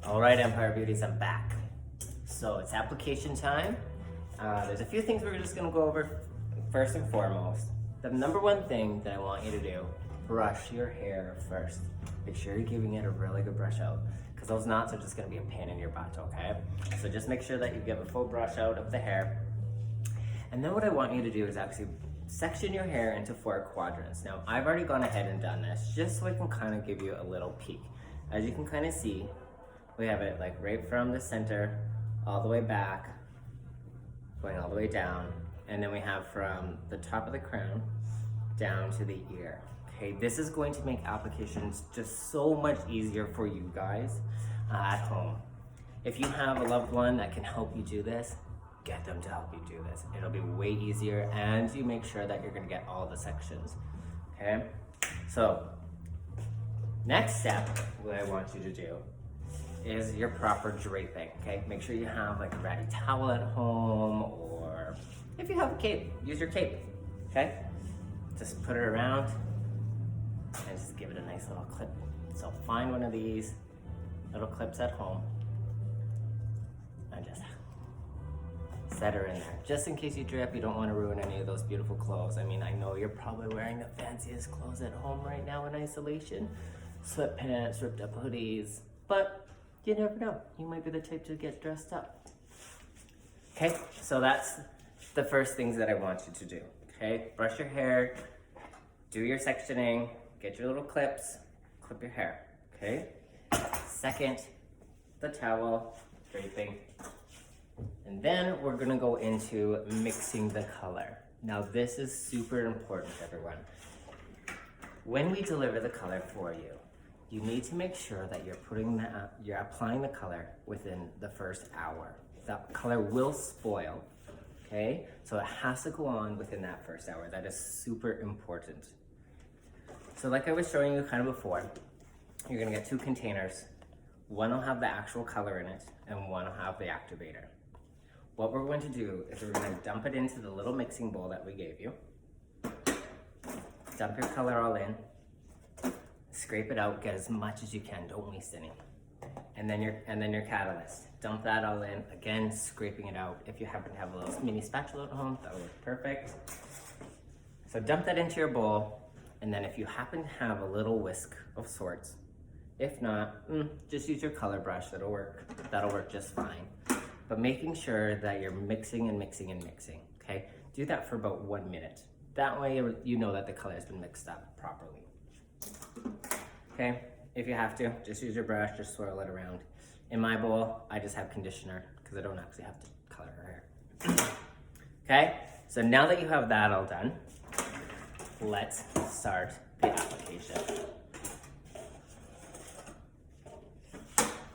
All right, Empire Beauties, I'm back. So it's application time. There's a few things we're just gonna go over first and foremost. The number one thing that I want you to do, brush your hair first. Make sure you're giving it a really good brush out because those knots are just gonna be a pain in your butt, okay? So just make sure that you give a full brush out of the hair. And then what I want you to do is actually section your hair into 4 quadrants. Now, I've already gone ahead and done this just so I can kind of give you a little peek. As you can kind of see, we have it like right from the center all the way back, going all the way down, and then we have from the top of the crown down to the ear. Okay, this is going to make applications just so much easier for you guys at home. If you have a loved one that can help you do this, get them to help you do this. It'll be way easier, and you make sure that you're gonna get all the sections, okay? So, next step, what I want you to do is your proper draping, okay? Make sure you have like a ratty towel at home, or if you have a cape, use your cape, okay? Just put it around and just give it a nice little clip. So find one of these little clips at home and just set her in there. Just in case you drip, you don't want to ruin any of those beautiful clothes. I mean, I know you're probably wearing the fanciest clothes at home right now in isolation. Sweatpants, ripped up hoodies, but you never know. You might be the type to get dressed up. Okay, so that's the first things that I want you to do. Okay, brush your hair, do your sectioning, get your little clips, clip your hair. Okay, second, the towel, draping. And then we're gonna go into mixing the color. Now this is super important, everyone. When we deliver the color for you, you need to make sure that you're applying the color within the first hour. That color will spoil, okay? So it has to go on within that first hour. That is super important. So like I was showing you kind of before, you're gonna get 2 containers. One will have the actual color in it, and one will have the activator. What we're going to do is we're going to dump it into the little mixing bowl that we gave you. Dump your color all in. Scrape it out, get as much as you can, don't waste any. And then your catalyst. Dump that all in, again, scraping it out. If you happen to have a little mini spatula at home, that will work perfect. So dump that into your bowl, and then if you happen to have a little whisk of sorts, if not, just use your color brush, that'll work just fine. But making sure that you're mixing and mixing and mixing, okay? Do that for about 1 minute. That way you know that the color has been mixed up properly. Okay, if you have to, just use your brush, just swirl it around. In my bowl, I just have conditioner because I don't actually have to color her hair. Okay, so now that you have that all done, let's start the application.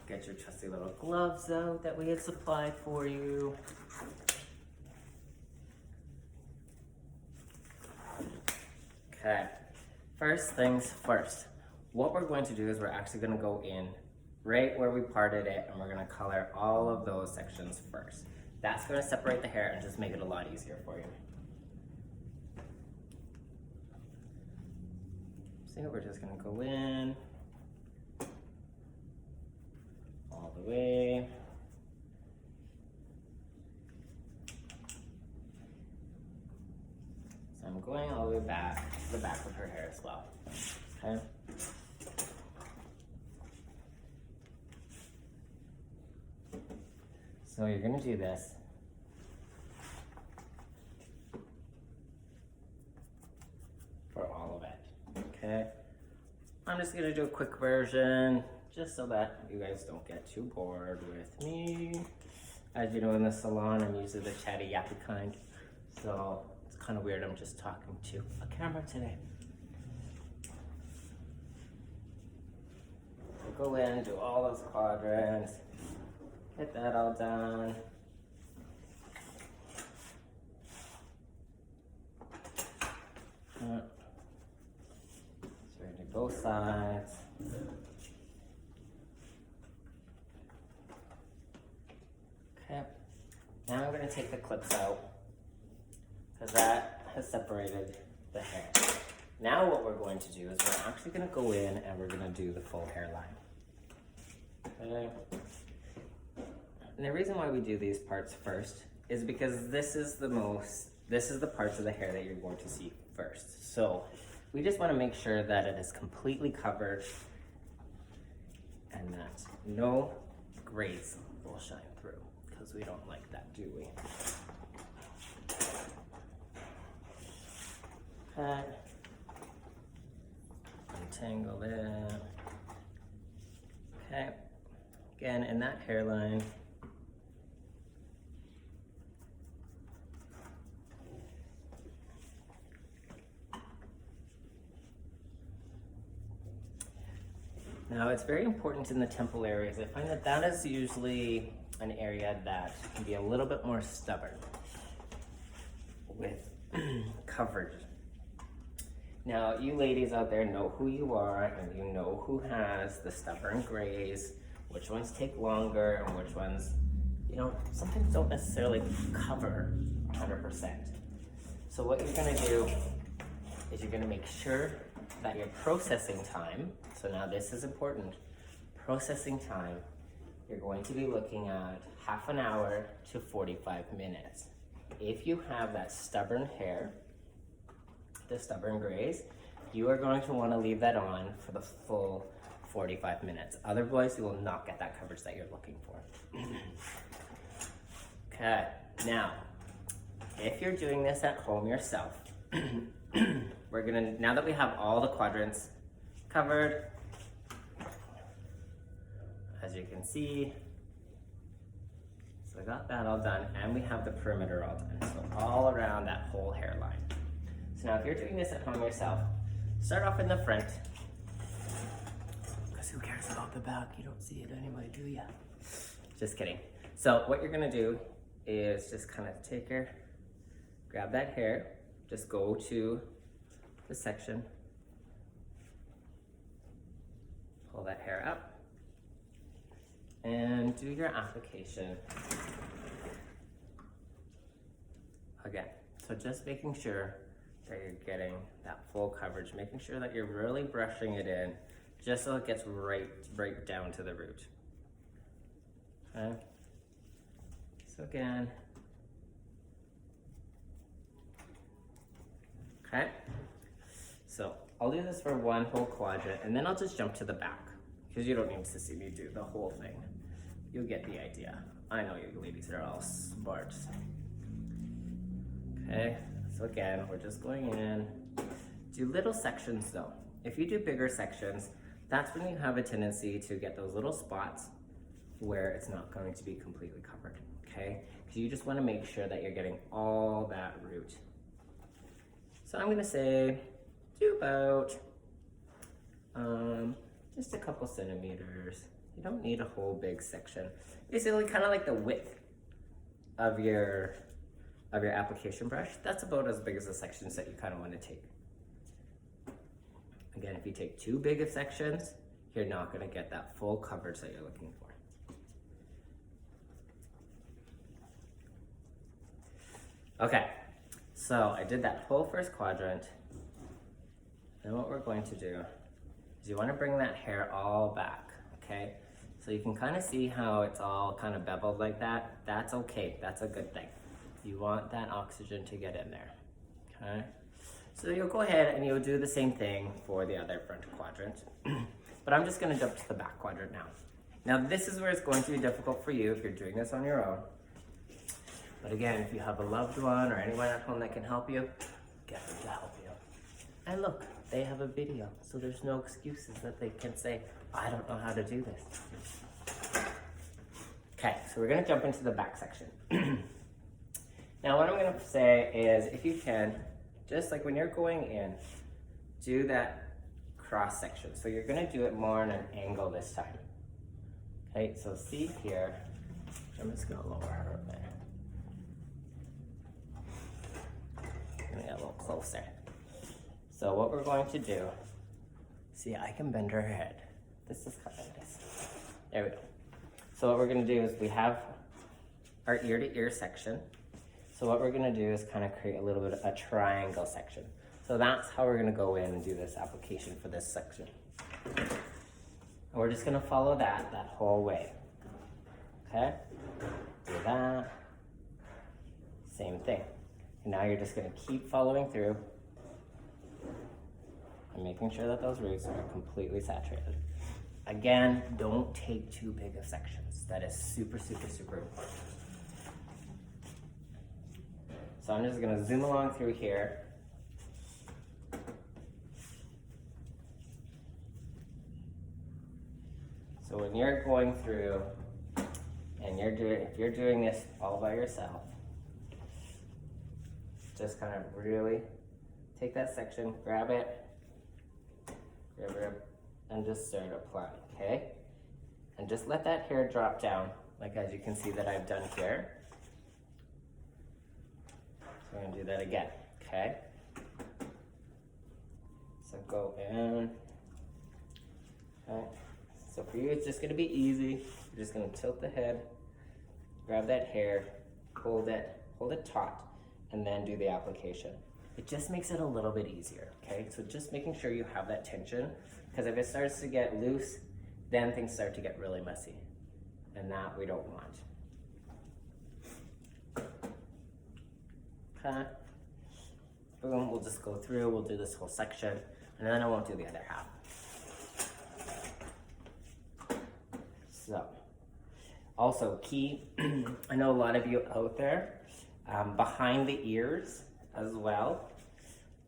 Get your trusty little gloves out that we had supplied for you. Okay, first things first. What we're going to do is we're actually going to go in right where we parted it, and we're going to color all of those sections first. That's going to separate the hair and just make it a lot easier for you. So we're just going to go in all the way. So I'm going all the way back to the back of her hair as well. Okay. So you're gonna do this. For all of it, okay? I'm just gonna do a quick version, just so that you guys don't get too bored with me. As you know, in the salon, I'm usually the chatty yappy kind. So it's kind of weird, I'm just talking to a camera today. So go in, do all those quadrants. Get that all done. So we're gonna do both sides. Okay. Now I'm gonna take the clips out because that has separated the hair. Now what we're going to do is we're actually gonna go in and we're gonna do the full hairline. Okay. Okay. And the reason why we do these parts first is because this is the parts of the hair that you're going to see first. So we just want to make sure that it is completely covered and that no grays will shine through, because we don't like that, do we? Okay. Untangle it. Okay. Again, in that hairline. Now, it's very important in the temple areas. I find that that is usually an area that can be a little bit more stubborn with coverage. Now, you ladies out there know who you are, and you know who has the stubborn grays, which ones take longer and which ones, you know, sometimes don't necessarily cover 100%. So what you're gonna do is you're gonna make sure that your processing time, so now this is important, processing time, you're going to be looking at half an hour to 45 minutes. If you have that stubborn hair, the stubborn grays, you are going to want to leave that on for the full 45 minutes. Otherwise, you will not get that coverage that you're looking for. Okay, now, if you're doing this at home yourself, we're gonna, now that we have all the quadrants covered, as you can see, so I got that all done, and we have the perimeter all done, so all around that whole hairline. So now if you're doing this at home yourself, start off in the front, because who cares about the back? You don't see it anyway, do ya? Just kidding. So what you're gonna do is just kind of grab that hair, just go to the section, pull that hair up, and do your application again. So just making sure that you're getting that full coverage, making sure that you're really brushing it in, just so it gets right down to the root. Okay. So again. Okay. So I'll do this for one whole quadrant, and then I'll just jump to the back, because you don't need to see me do the whole thing. You'll get the idea. I know you ladies are all smart. Okay. So again, we're just going in. Do little sections though. If you do bigger sections, that's when you have a tendency to get those little spots where it's not going to be completely covered, okay? Because you just want to make sure that you're getting all that root. So I'm gonna say, do about just a couple centimeters. You don't need a whole big section. Basically kind of like the width of your application brush. That's about as big as the sections that you kind of want to take. Again, if you take too big of sections, you're not going to get that full coverage that you're looking for. Okay, so I did that whole first quadrant. Then what we're going to do is you want to bring that hair all back, okay? So you can kind of see how it's all kind of beveled like that. That's okay, that's a good thing. You want that oxygen to get in there, okay? So you'll go ahead and you'll do the same thing for the other front quadrant. But I'm just gonna jump to the back quadrant now. Now this is where it's going to be difficult for you if you're doing this on your own. But again, if you have a loved one or anyone at home that can help you, get them to help you. And look, they have a video, so there's no excuses that they can say, I don't know how to do this. Okay, so we're gonna jump into the back section. Now what I'm gonna say is, if you can, just like when you're going in, do that cross section. So you're gonna do it more on an angle this time. Okay, so see here, I'm just gonna lower her a bit. Gonna get a little closer. So what we're going to do, see, I can bend her head. This is kind of nice. There we go. So what we're gonna do is we have our ear to ear section. So what we're gonna do is kind of create a little bit of a triangle section. So that's how we're gonna go in and do this application for this section. And we're just gonna follow that whole way. Okay? Do that. Same thing. And now you're just gonna keep following through and making sure that those roots are completely saturated. Again, don't take too big of sections. That is super, super, super important. So I'm just gonna zoom along through here. So when you're going through and if you're doing this all by yourself, just kind of really take that section, grab it, and just start applying, okay? And just let that hair drop down, like as you can see that I've done here. So I'm gonna do that again, okay? So go in, okay? So for you, it's just gonna be easy. You're just gonna tilt the head, grab that hair, hold it taut, and then do the application. It just makes it a little bit easier, okay? So just making sure you have that tension, because if it starts to get loose, then things start to get really messy, and that we don't want. Okay. Boom, we'll just go through, we'll do this whole section, and then I won't do the other half. So, also key, I know a lot of you out there, behind the ears as well,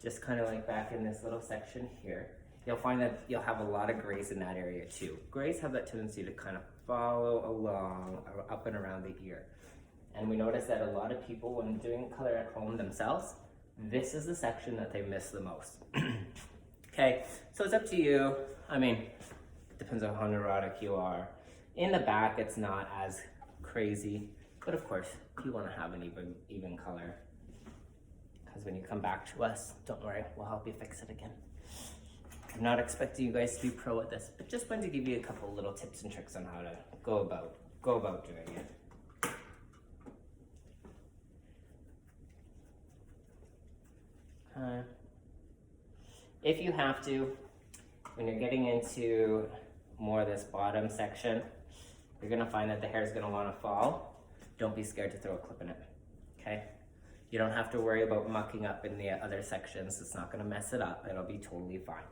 just kind of like back in this little section here, you'll find that you'll have a lot of grays in that area too. Grays have that tendency to kind of follow along up and around the ear. And we notice that a lot of people, when doing color at home themselves, this is the section that they miss the most. Okay, so it's up to you. I mean, it depends on how neurotic you are. In the back, it's not as crazy, but of course, you want to have an even color. Because when you come back to us, don't worry, we'll help you fix it again. I'm not expecting you guys to be pro at this, but just wanted to give you a couple little tips and tricks on how to go about doing it. If you have to, when you're getting into more of this bottom section, you're gonna find that the hair is gonna wanna fall. Don't be scared to throw a clip in it, okay? You don't have to worry about mucking up in the other sections. It's not gonna mess it up. It'll be totally fine.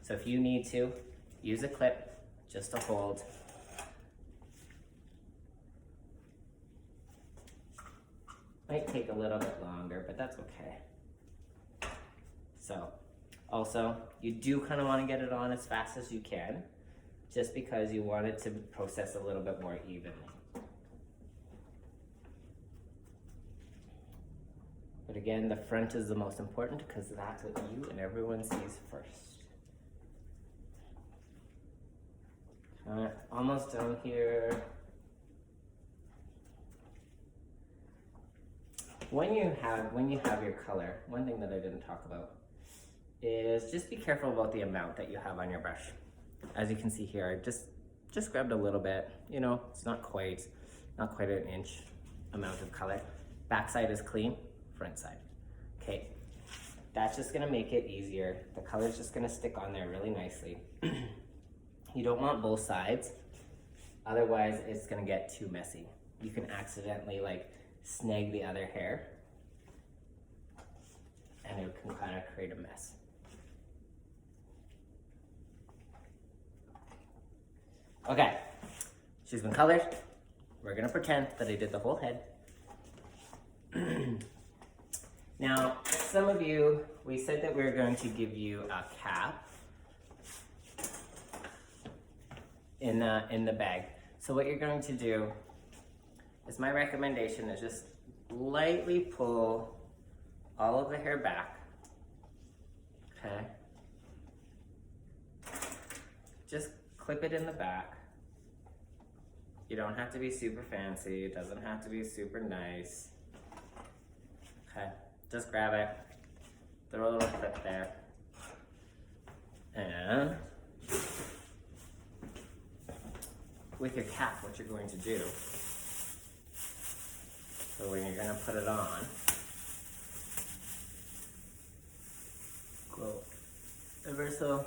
So if you need to, use a clip just to hold. Might take a little bit longer, but that's okay. So, also, you do kind of want to get it on as fast as you can, just because you want it to process a little bit more evenly. But again, the front is the most important because that's what you and everyone sees first. Almost done here. When you have your color, one thing that I didn't talk about is just be careful about the amount that you have on your brush. As you can see here, I just grabbed a little bit. You know, it's not quite an inch amount of color. Back side is clean, front side. Okay, that's just gonna make it easier. The color's just gonna stick on there really nicely. You don't want both sides, otherwise it's gonna get too messy. You can accidentally like snag the other hair and it can kind of create a mess. Okay, she's been colored. We're gonna pretend that I did the whole head. Now, some of you, we said that we were going to give you a cap in the bag. So what you're going to do is, my recommendation is just lightly pull all of the hair back, okay? Just clip it in the back. You don't have to be super fancy. It doesn't have to be super nice. Okay, just grab it, throw a little clip there, and with your cap, what you're going to do, so when you're gonna put it on, go ever so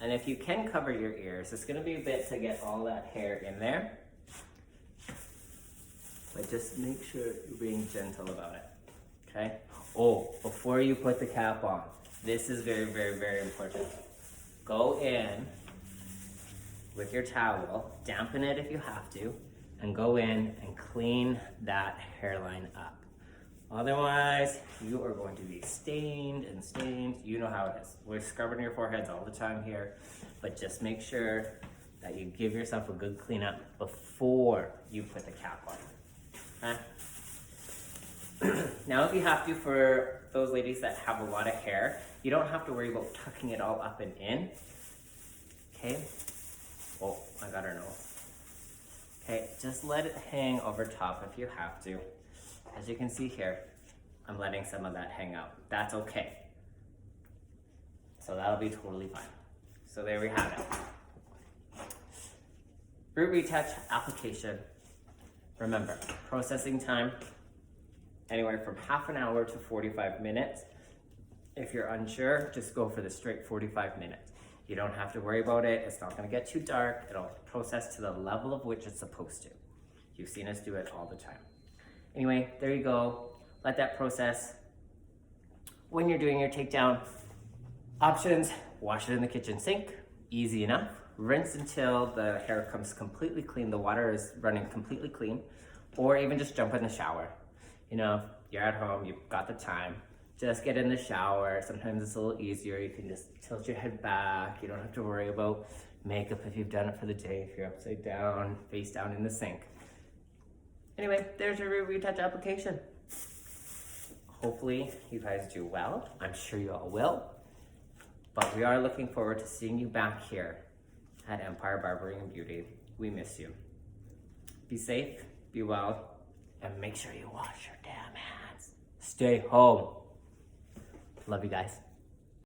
And if you can cover your ears, it's gonna be a bit to get all that hair in there. But just make sure you're being gentle about it, okay? Oh, before you put the cap on, this is very, very, very important. Go in with your towel, dampen it if you have to, and go in and clean that hairline up. Otherwise, you are going to be stained and stained. You know how it is. We're scrubbing your foreheads all the time here, but just make sure that you give yourself a good cleanup before you put the cap on. Now, if you have to, for those ladies that have a lot of hair, you don't have to worry about tucking it all up and in. Okay? Oh, I got her nose. Okay, just let it hang over top if you have to. As you can see here, I'm letting some of that hang out. That's okay. So that'll be totally fine. So there we have it. Root Retouch application. Remember, processing time, anywhere from half an hour to 45 minutes. If you're unsure, just go for the straight 45 minutes. You don't have to worry about it. It's not gonna get too dark. It'll process to the level of which it's supposed to. You've seen us do it all the time. Anyway, there you go. Let that process. When you're doing your takedown options, wash it in the kitchen sink. Easy enough. Rinse until the hair comes completely clean. The water is running completely clean. Or even just jump in the shower. You know, you're at home, you've got the time. Just get in the shower. Sometimes it's a little easier. You can just tilt your head back. You don't have to worry about makeup if you've done it for the day, if you're upside down, face down in the sink. Anyway, there's your Root Retouch application. Hopefully you guys do well. I'm sure you all will. But we are looking forward to seeing you back here at Empire Barbering and Beauty. We miss you. Be safe, be well, and make sure you wash your damn hands. Stay home. Love you guys.